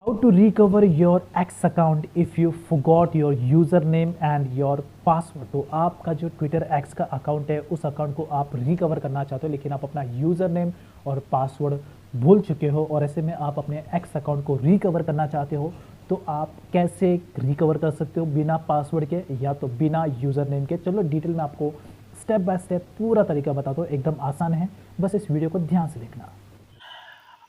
How to recover your X account if you forgot your username and your password। तो आपका जो Twitter X का account है उस अकाउंट को आप रिकवर करना चाहते हो, लेकिन आप अपना यूज़र नेम और पासवर्ड भूल चुके हो और ऐसे में आप अपने X अकाउंट को रिकवर करना चाहते हो। तो आप कैसे रिकवर कर सकते हो बिना पासवर्ड के या तो बिना यूज़र नेम के। चलो डिटेल में आपको स्टेप बाय स्टेप पूरा तरीका बताता हूँ, एकदम आसान है, बस इस वीडियो को ध्यान से देखना।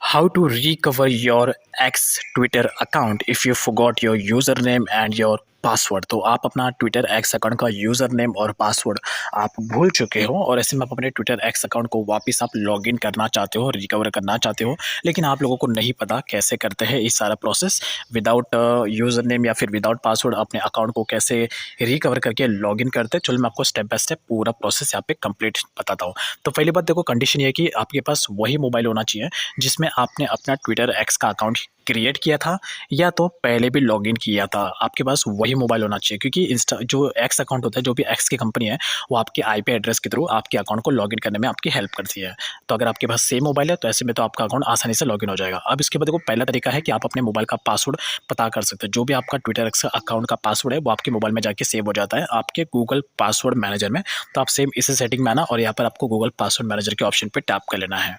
How to recover your X Twitter account if you forgot your username and your password. तो आप अपना ट्विटर एक्स अकाउंट का यूज़र नेम और पासवर्ड आप भूल चुके हो और ऐसे में आप अपने ट्विटर एक्स अकाउंट को वापस आप लॉगिन करना चाहते हो, रिकवर करना चाहते हो, लेकिन आप लोगों को नहीं पता कैसे करते हैं इस सारा प्रोसेस विदाउट यूज़र नेम या फिर विदाउट पासवर्ड अपने अकाउंट को कैसे रिकवर करके लॉगिन करते हैं। चलो मैं आपको स्टेप बाय स्टेप पूरा प्रोसेस यहाँ पे कंप्लीट बताता हूँ। तो पहली बात देखो, कंडीशन ये है कि आपके पास वही मोबाइल होना चाहिए जिसमें आपने अपना ट्विटर एक्स का अकाउंट क्रिएट किया था या तो पहले भी लॉगिन किया था। आपके पास वही मोबाइल होना चाहिए क्योंकि इंस्टा जो एक्स अकाउंट होता है, जो भी एक्स की कंपनी है, वो आपके आईपी एड्रेस के थ्रू आपके अकाउंट को लॉगिन करने में आपकी हेल्प करती है। तो अगर आपके पास सेम मोबाइल है तो ऐसे में तो आपका अकाउंट आसानी से लॉगिन हो जाएगा। अब इसके बाद देखो, पहला तरीका है कि आप अपने मोबाइल का पासवर्ड पता कर सकते हैं। जो भी आपका ट्विटर एक्स अकाउंट का पासवर्ड है वो आपके मोबाइल में जाके सेव हो जाता है आपके गूगल पासवर्ड मैनेजर में। तो आप सेम इसी सेटिंग में आना और यहाँ पर आपको गूगल पासवर्ड मैनेजर के ऑप्शन पर टैप कर लेना है।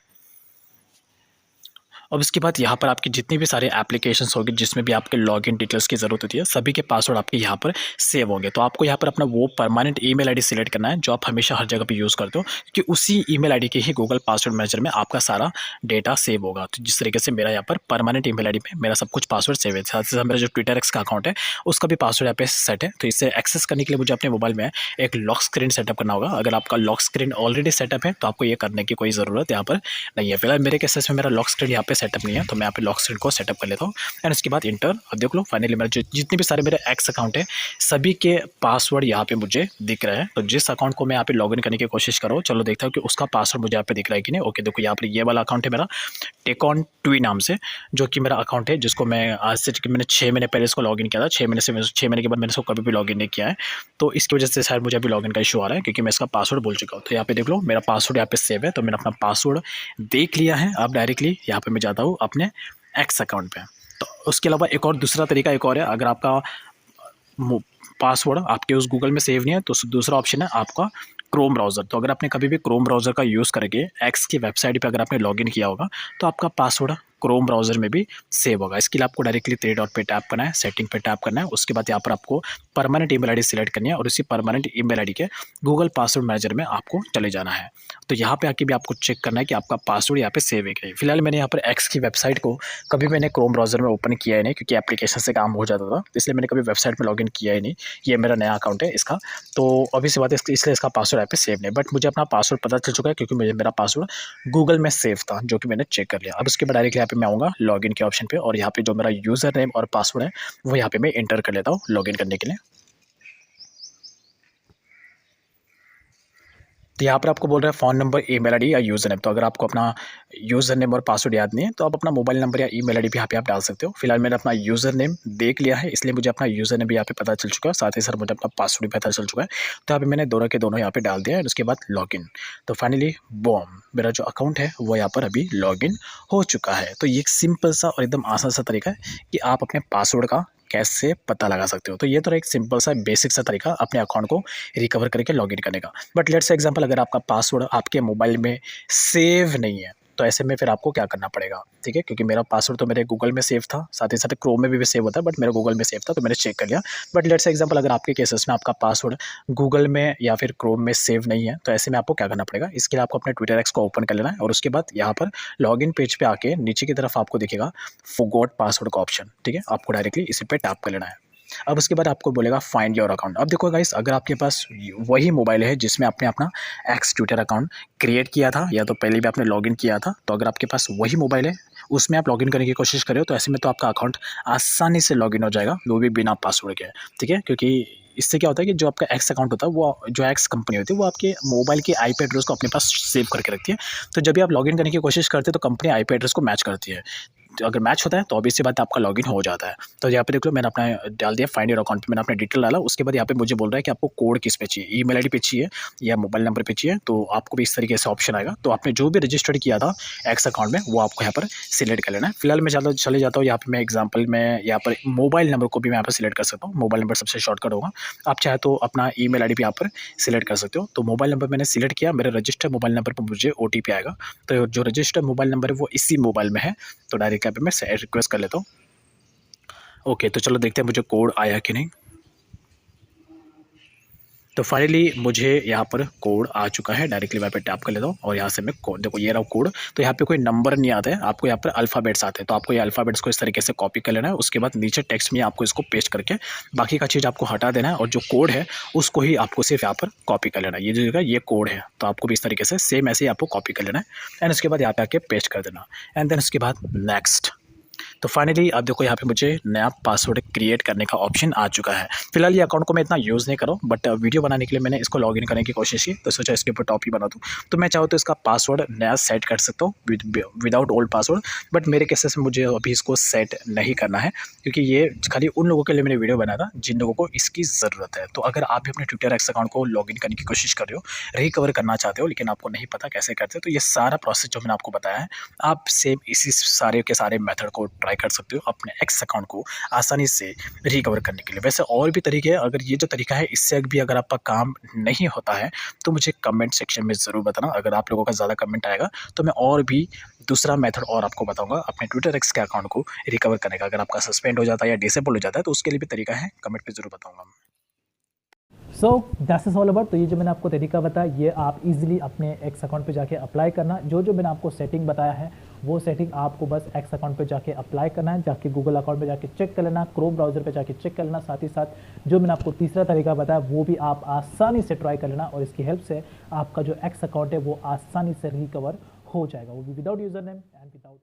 अब इसके बाद यहाँ पर आपकी जितनी भी सारे एप्लीकेशंस होंगे जिसमें भी आपके लॉगिन डिटेल्स की ज़रूरत होती है, सभी के पासवर्ड आपके यहाँ पर सेव होंगे। तो आपको यहाँ पर अपना वो परमानेंट ईमेल आईडी सिलेक्ट करना है जो आप हमेशा हर जगह पे यूज़ करते हो, क्योंकि उसी ईमेल आईडी के ही गूगल पासवर्ड मैनेजर में आपका सारा डेटा सेव होगा। तो जिस तरीके से मेरा यहाँ पर परमानेंट ईमेल आईडी में मेरा सब कुछ पासवर्ड सेव है, साथ ही साथ मेरा जो ट्विटर एक्स का अकाउंट है उसका भी पासवर्ड यहाँ पे सेट है। तो इसे एक्सेस करने के लिए मुझे अपने मोबाइल में एक लॉक स्क्रीन सेटअप करना होगा। अगर आपका लॉक स्क्रीन ऑलरेडी सेटअप है तो आपको ये करने की कोई ज़रूरत यहाँ पर नहीं है। फिलहाल मेरे केसेस में मेरा लॉक स्क्रीन यहाँ पे सेटअप नहीं है, तो मैं लॉक स्क्रीन को सेटअप कर लेता हूँ एंड उसके बाद इंटर। अब देख लो, फाइनली मेरे जितने भी सारे मेरे एक्स अकाउंट है सभी के पासवर्ड यहाँ पे मुझे दिख रहे हैं। तो जिस अकाउंट को मैं यहाँ पे लॉगिन करने की कोशिश करूँ, चलो देखता हूँ कि उसका पासवर्ड मुझे यहाँ पे दिख रहा है कि नहीं। ओके, देखो यहाँ पर ये वाला अकाउंट है मेरा टेकॉन ट्वी नाम से, जो कि मेरा अकाउंट है जिसको मैं आज से मैंने 6 महीने पहले इसको लॉगिन किया था। 6 महीने के बाद मैंने इसको कभी भी लॉगिन नहीं किया है, तो इसकी वजह से शायद मुझे अभी लॉगिन का इशू आ रहा है क्योंकि मैं इसका पासवर्ड भूल चुका हूँ। तो यहाँ पे देख लो, मेरा पासवर्ड यहाँ पे सेव है, तो मैंने अपना पासवर्ड देख लिया है। अब डायरेक्टली यहाँ पे मैं जाता हूँ अपने एक्स अकाउंट पे। तो उसके अलावा एक और दूसरा तरीका एक और है, अगर आपका पासवर्ड आपके उस गूगल में सेव नहीं है तो दूसरा ऑप्शन है आपका क्रोम ब्राउज़र। तो अगर आपने कभी भी क्रोम ब्राउज़र का यूज़ करके एक्स की वेबसाइट पे अगर आपने लॉगिन किया होगा तो आपका पासवर्ड क्रोम ब्राउज़र में भी सेव होगा। इसके लिए आपको डायरेक्टली थ्री डॉट पे टैप करना है, सेटिंग पे टैप करना है, उसके बाद यहाँ पर आपको परमानेंट ईमेल आईडी सिलेक्ट करनी है और उसी परमानेंट ईमेल आईडी के गूगल पासवर्ड मैनेजर में आपको चले जाना है। तो यहाँ पे आके भी आपको चेक करना है कि आपका पासवर्ड यहाँ पे सेव है कि नहीं। फिलहाल मैंने यहाँ पर एक्स की वेबसाइट को कभी मैंने क्रोम ब्राउज़र में ओपन किया ही नहीं क्योंकि एप्लीकेशन से काम हो जाता था, इसलिए मैंने कभी वेबसाइट में लॉगिन किया ही नहीं। ये मेरा नया अकाउंट है इसका, तो अभी से बात है इसलिए इसका पासवर्ड यहाँ पे सेव नहीं। बट मुझे अपना पासवर्ड पता चल चुका है क्योंकि मुझे मेरा पासवर्ड गूगल में सेव था, जो कि मैंने चेक कर लिया। अब उसके बाद डायरेक्टली यहाँ पे मैं आऊँगा लॉगिन के ऑप्शन पे और यहाँ पे जो मेरा यूज़र नेम और पासवर्ड है वो यहाँ पे मैं एंटर कर लेता हूँ लॉगिन करने के लिए। तो यहाँ पर आपको बोल रहा है फ़ोन नंबर, ईमेल आईडी या यूज़र नेम। तो अगर आपको अपना यूज़र नेम और पासवर्ड याद नहीं है तो आप अपना मोबाइल नंबर या ईमेल आईडी भी यहाँ पे आप डाल सकते हो। फिलहाल मैंने अपना यूज़र नेम देख लिया है, इसलिए मुझे अपना यूज़र नेम भी यहाँ पे पता चल चुका है, साथ ही साथ मुझे अपना पासवर्ड भी पता चल चुका है। तो यहाँ पे मैंने दोनों के दोनों यहाँ पे डाल दिया है, उसके बाद लॉगिन। तो फाइनली बॉम, मेरा जो अकाउंट है वो यहाँ पर अभी लॉगिन हो चुका है। तो ये एक सिंपल सा और एकदम आसान सा तरीका है कि आप अपने पासवर्ड का कैसे पता लगा सकते हो। तो ये तो एक सिंपल सा बेसिक सा तरीका अपने अकाउंट को रिकवर करके लॉगिन करने का। बट लेट्स से एग्जांपल, अगर आपका पासवर्ड आपके मोबाइल में सेव नहीं है तो ऐसे में फिर आपको क्या करना पड़ेगा, ठीक है। क्योंकि मेरा पासवर्ड तो मेरे गूगल में सेव था, साथ ही साथ क्रोम में भी सेव होता है, बट मेरा गूगल में सेव था तो मैंने चेक कर लिया। बट लेट्स से एग्जांपल, अगर आपके केसेस में आपका पासवर्ड गूगल में या फिर क्रोम में सेव नहीं है तो ऐसे में आपको क्या करना पड़ेगा। इसके लिए आपको अपने ट्विटर एक्स को ओपन कर लेना है और उसके बाद यहाँ पर लॉगिन पेज पे आके नीचे की तरफ आपको दिखेगा फॉरगॉट पासवर्ड का ऑप्शन, ठीक है। आपको डायरेक्टली इसी पे टैप कर लेना है। अब उसके बाद आपको बोलेगा फाइंड योर अकाउंट। अब देखो गाइस, अगर आपके पास वही मोबाइल है जिसमें आपने अपना एक्स ट्विटर अकाउंट क्रिएट किया था या तो पहले भी आपने लॉगिन किया था, तो अगर आपके पास वही मोबाइल है उसमें आप लॉगिन करने की कोशिश करें तो ऐसे में तो आपका अकाउंट आसानी से लॉगिन हो जाएगा, वो भी बिना पासवर्ड के, ठीक है। क्योंकि इससे क्या होता है कि जो आपका एक्स अकाउंट होता है वो जो एक्स कंपनी होती है वो आपके मोबाइल के आईपी एड्रेस को अपने पास सेव करके रखती है। तो जब भी आप लॉगिन करने की कोशिश करते हैं तो कंपनी आईपी एड्रेस को मैच करती है। अगर मैच होता है तो ऑब्वियस सी बात है आपका लॉगिन हो जाता है। तो यहाँ पे देख लो मैंने अपना डाल दिया फाइंड योर अकाउंट पे, मैंने अपना डिटेल डाला। उसके बाद यहाँ पे मुझे बोल रहा है कि आपको कोड किस पे चाहिए, ईमेल आईडी पे चाहिए या मोबाइल नंबर पे चाहिए। तो आपको भी इस तरीके से ऑप्शन आएगा। तो आपने जो भी रजिस्टर्ड किया था एक्स अकाउंट में वो आपको यहाँ पर सिलेक्ट कर लेना है। फिलहाल मैं चले जाता हूँ यहाँ पे, मैं एग्जाम्पल में यहाँ पर मोबाइल नंबर को भी मैं यहाँ पर सिलेक्ट कर सकता हूँ। मोबाइल नंबर सबसे शॉर्टकट होगा। आप चाहे तो अपना ईमेल आईडी भी यहाँ पर सिलेक्ट कर सकते हो। तो मोबाइल नंबर मैंने सिलेक्ट किया, मेरे रजिस्टर्ड मोबाइल नंबर पर मुझे ओटीपी आएगा। तो जो रजिस्टर्ड मोबाइल नंबर है वो इसी मोबाइल में है। तो डायरेक्ट यहाँ पे मैं रिक्वेस्ट कर लेता हूँ। ओके, तो चलो देखते हैं मुझे कोड आया कि नहीं। तो फाइनली मुझे यहाँ पर कोड आ चुका है। डायरेक्टली वहाँ पे टैप कर लेता हूँ और यहाँ से मैं कोड, देखो ये रहा कोड। तो यहाँ पे कोई नंबर नहीं आता है, आपको यहाँ पर अल्फ़ाबेट्स आते हैं। तो आपको ये अल्फ़ाबेट्स को इस तरीके से कॉपी कर लेना है। उसके बाद नीचे टेक्स्ट में आपको इसको पेस्ट करके बाकी का चीज़ आपको हटा देना है और जो कोड है उसको ही आपको सिर्फ यहाँ पर कॉपी कर लेना है। ये जो जगह ये कोड है तो आपको भी इस तरीके से सेम ऐसे ही आपको कॉपी कर लेना है एंड उसके बाद यहाँ पे आके पेस्ट कर देना एंड देन उसके बाद नेक्स्ट। तो फाइनली अब देखो यहाँ पे मुझे नया पासवर्ड क्रिएट करने का ऑप्शन आ चुका है। फिलहाल ये अकाउंट को मैं इतना यूज़ नहीं कर रहा हूँ, बट वीडियो बनाने के लिए मैंने इसको लॉगिन करने की कोशिश की तो सोचा इसके ऊपर टॉपिक बना दूँ। तो मैं चाहूँ तो इसका पासवर्ड नया सेट कर सकता हूँ विदाउट ओल्ड पासवर्ड, बट मेरे केसेस में मुझे अभी इसको सेट नहीं करना है क्योंकि ये खाली उन लोगों के लिए मैंने वीडियो बनाया था जिन लोगों को इसकी ज़रूरत है। तो अगर आप भी अपने ट्विटर एक्स अकाउंट को लॉगिन करने की कोशिश कर रहे हो, रिकवर करना चाहते हो लेकिन आपको नहीं पता कैसे करते, तो ये सारा प्रोसेस जो मैंने आपको बताया है आप सेम इसी सारे के सारे मेथड को ट्राई कर सकते हो अपने एक्स अकाउंट को आसानी से रिकवर करने के लिए। वैसे और भी तरीके हैं, अगर ये जो तरीका है इससे भी अगर आपका काम नहीं होता है तो मुझे कमेंट सेक्शन में ज़रूर बताना। अगर आप लोगों का ज़्यादा कमेंट आएगा तो मैं और भी दूसरा मेथड और आपको बताऊंगा अपने ट्विटर एक्स के अकाउंट को रिकवर करने का। अगर आपका सस्पेंड हो जाता है या डिसेबल हो जाता है तो उसके लिए भी तरीका है, कमेंट पे ज़रूर बताऊंगा। So that's is all about. तो ये जो मैंने आपको तरीका बताया ये आप इजीली अपने एक्स अकाउंट पे जाके अप्लाई करना। जो मैंने आपको सेटिंग बताया है वो सेटिंग आपको बस एक्स अकाउंट पे जाके अप्लाई करना है, जाके गूगल अकाउंट पे जाके चेक कर लेना, क्रोम ब्राउजर पे जाके चेक कर लेना। साथ ही साथ जो मैंने आपको तीसरा तरीका बताया वो भी आप आसानी से ट्राई कर लेना और इसकी हेल्प से आपका जो एक्स अकाउंट है वो आसानी से रिकवर हो जाएगा, वो भी without user name and without